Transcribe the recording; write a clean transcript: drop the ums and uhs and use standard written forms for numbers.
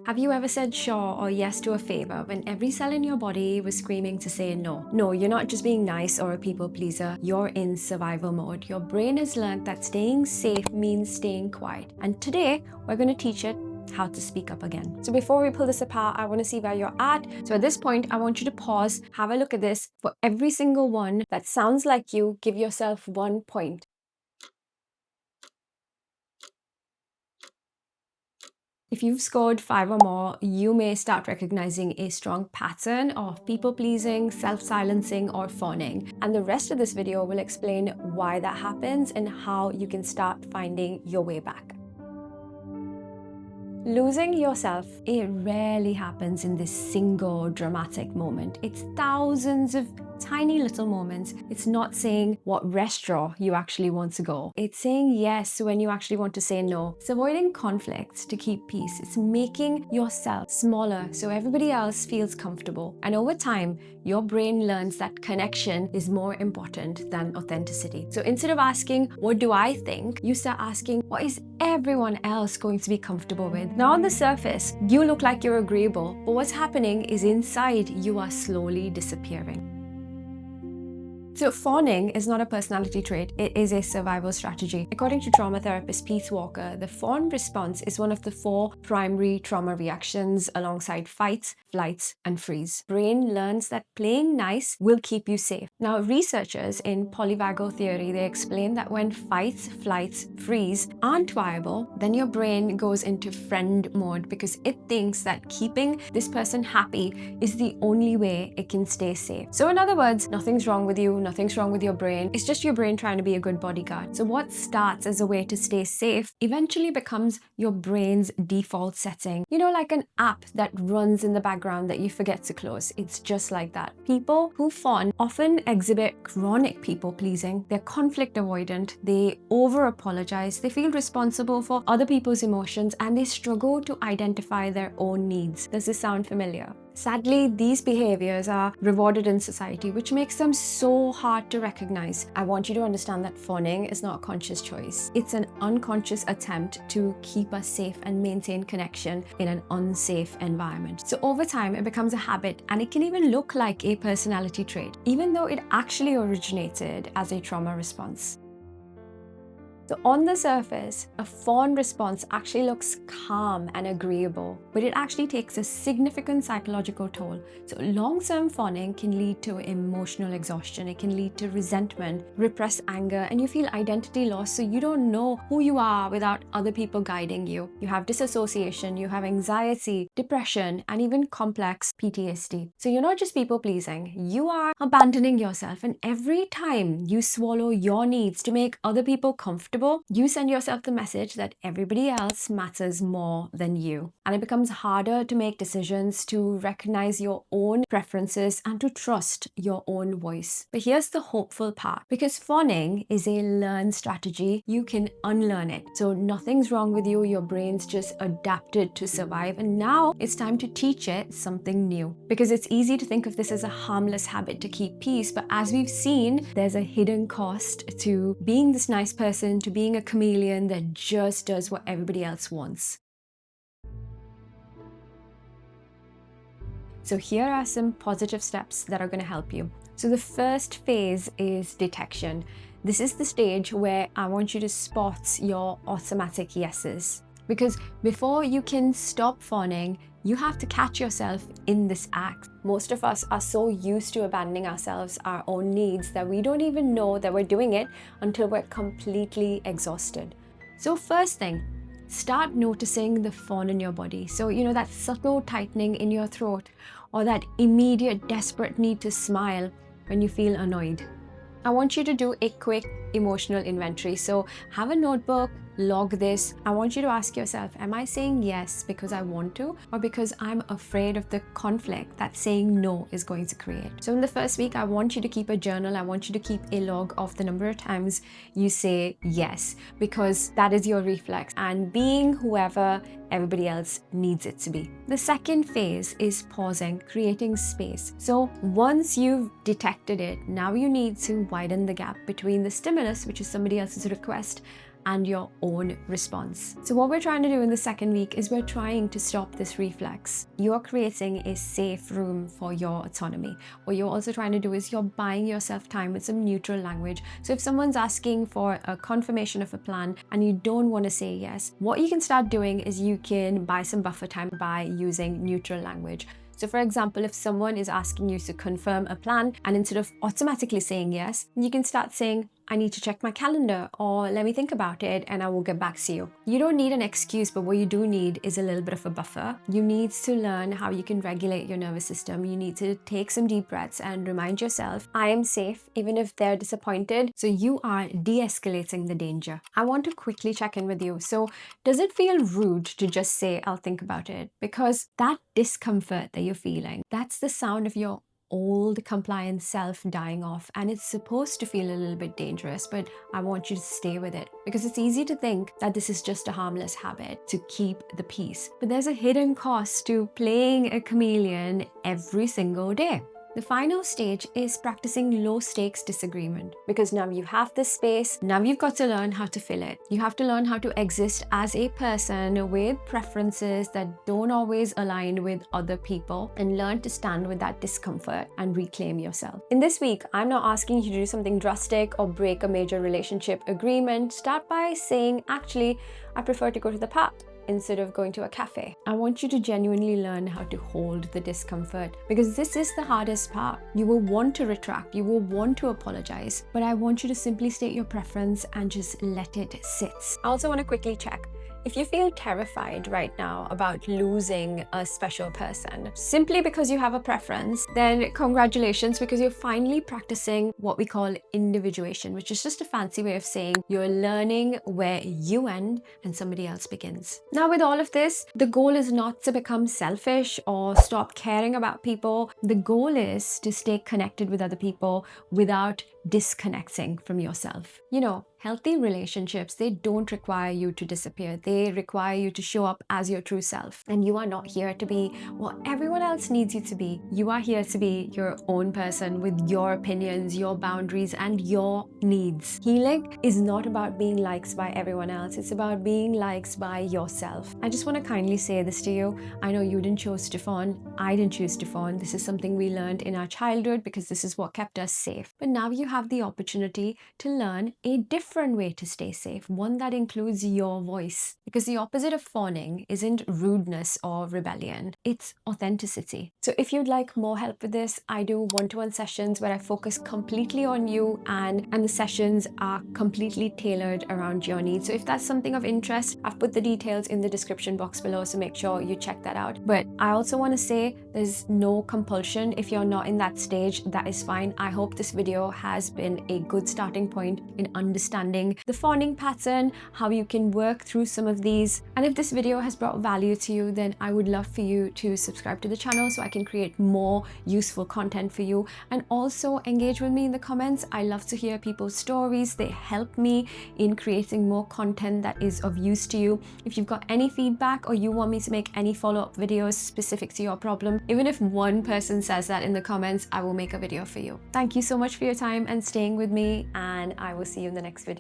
Have you ever said sure or yes to a favor when every cell in your body was screaming to say no? No, you're not just being nice or a people pleaser, you're in survival mode. Your brain has learned that staying safe means staying quiet. And today, we're going to teach it how to speak up again. So before we pull this apart, I want to see where you're at. So at this point, I want you to pause, have a look at this. For every single one that sounds like you, give yourself 1 point. If you've scored 5 or more, you may start recognizing a strong pattern of people-pleasing, self-silencing, or fawning. And the rest of this video will explain why that happens and how you can start finding your way back. Losing yourself, it rarely happens in this single dramatic moment. It's thousands of tiny little moments. It's not saying what restaurant you actually want to go. It's saying yes when you actually want to say no. It's avoiding conflicts to keep peace. It's making yourself smaller so everybody else feels comfortable. And over time, your brain learns that connection is more important than authenticity. So instead of asking, what do I think? You start asking, what is everyone else going to be comfortable with? Now on the surface, you look like you're agreeable, but what's happening is inside you are slowly disappearing. So fawning is not a personality trait, it is a survival strategy. According to trauma therapist Pete Walker, the fawn response is one of the 4 primary trauma reactions alongside fight, flight, and freeze. Brain learns that playing nice will keep you safe. Now researchers in polyvagal theory, they explain that when fight, flight, freeze aren't viable, then your brain goes into friend mode because it thinks that keeping this person happy is the only way it can stay safe. So in other words, nothing's wrong with you, nothing's wrong with your brain. It's just your brain trying to be a good bodyguard. So what starts as a way to stay safe eventually becomes your brain's default setting. You know, like an app that runs in the background that you forget to close. It's just like that. People who fawn often exhibit chronic people pleasing. They're conflict avoidant. They over apologize. They feel responsible for other people's emotions and they struggle to identify their own needs. Does this sound familiar? Sadly, these behaviors are rewarded in society, which makes them so hard to recognize. I want you to understand that fawning is not a conscious choice. It's an unconscious attempt to keep us safe and maintain connection in an unsafe environment. So over time, it becomes a habit and it can even look like a personality trait, even though it actually originated as a trauma response. So on the surface, a fawn response actually looks calm and agreeable, but it actually takes a significant psychological toll. So long-term fawning can lead to emotional exhaustion, it can lead to resentment, repressed anger, and you feel identity loss, so you don't know who you are without other people guiding you. You have disassociation, you have anxiety, depression, and even complex PTSD. So you're not just people-pleasing, you are abandoning yourself, and every time you swallow your needs to make other people comfortable, you send yourself the message that everybody else matters more than you. And it becomes harder to make decisions, to recognize your own preferences, and to trust your own voice. But here's the hopeful part. Because fawning is a learned strategy, you can unlearn it. So nothing's wrong with you, your brain's just adapted to survive, and now it's time to teach it something new. Because it's easy to think of this as a harmless habit to keep peace, but as we've seen, there's a hidden cost to being this nice person, to being a chameleon that just does what everybody else wants. So here are some positive steps that are going to help you. So the first phase is detection. This is the stage where I want you to spot your automatic yeses. Because before you can stop fawning, you have to catch yourself in this act. Most of us are so used to abandoning ourselves, our own needs, that we don't even know that we're doing it until we're completely exhausted. So first thing, start noticing the fawn in your body. So, you know, that subtle tightening in your throat or that immediate desperate need to smile when you feel annoyed. I want you to do a quick emotional inventory. So have a notebook, log this. I want you to ask yourself, am I saying yes because I want to, or because I'm afraid of the conflict that saying no is going to create? So in the first week, I want you to keep a journal. I want you to keep a log of the number of times you say yes, because that is your reflex and being whoever everybody else needs it to be. The second phase is pausing, creating space. So once you've detected it, now you need to widen the gap between the stimulus, which is somebody else's request, and your own response. So what we're trying to do in the second week is we're trying to stop this reflex. You're creating a safe room for your autonomy. What you're also trying to do is you're buying yourself time with some neutral language. So if someone's asking for a confirmation of a plan and you don't want to say yes, what you can start doing is you can buy some buffer time by using neutral language. So for example, if someone is asking you to confirm a plan and instead of automatically saying yes, you can start saying, I need to check my calendar, or let me think about it and I will get back to you. You don't need an excuse, but what you do need is a little bit of a buffer. You need to learn how you can regulate your nervous system. You need to take some deep breaths and remind yourself, I am safe, even if they're disappointed. So you are de-escalating the danger. I want to quickly check in with you. So does it feel rude to just say, I'll think about it? Because that discomfort that you're feeling, that's the sound of your old compliant self dying off, and it's supposed to feel a little bit dangerous, but I want you to stay with it because it's easy to think that this is just a harmless habit to keep the peace, but there's a hidden cost to playing a chameleon every single day. The final stage is practicing low stakes disagreement, because now you have this space, now you've got to learn how to fill it. You have to learn how to exist as a person with preferences that don't always align with other people, and learn to stand with that discomfort and reclaim yourself. In this week, I'm not asking you to do something drastic or break a major relationship agreement. Start by saying, actually, I prefer to go to the park instead of going to a cafe. I want you to genuinely learn how to hold the discomfort, because this is the hardest part. You will want to retract, you will want to apologize, but I want you to simply state your preference and just let it sit. I also want to quickly check. If you feel terrified right now about losing a special person simply because you have a preference, then congratulations, because you're finally practicing what we call individuation, which is just a fancy way of saying you're learning where you end and somebody else begins. Now, with all of this, the goal is not to become selfish or stop caring about people. The goal is to stay connected with other people without disconnecting from yourself. You know, healthy relationships, they don't require you to disappear. They require you to show up as your true self. And you are not here to be what everyone else needs you to be. You are here to be your own person with your opinions, your boundaries, and your needs. Healing is not about being liked by everyone else. It's about being liked by yourself. I just want to kindly say this to you. I know you didn't choose to fawn. I didn't choose to fawn. This is something we learned in our childhood because this is what kept us safe. But now you have the opportunity to learn a different way to stay safe, one that includes your voice. Because the opposite of fawning isn't rudeness or rebellion, it's authenticity. So if you'd like more help with this, I do one-to-one sessions where I focus completely on you, and the sessions are completely tailored around your needs. So if that's something of interest, I've put the details in the description box below, so make sure you check that out. But I also want to say there's no compulsion. If you're not in that stage, that is fine. I hope this video has been a good starting point in understanding the fawning pattern, how you can work through some of these. And if this video has brought value to you, then I would love for you to subscribe to the channel so I can create more useful content for you, and also engage with me in the comments. I love to hear people's stories. They help me in creating more content that is of use to you. If you've got any feedback or you want me to make any follow-up videos specific to your problem, even if one person says that in the comments, I will make a video for you. Thank you so much for your time and staying with me, and I will see you in the next video.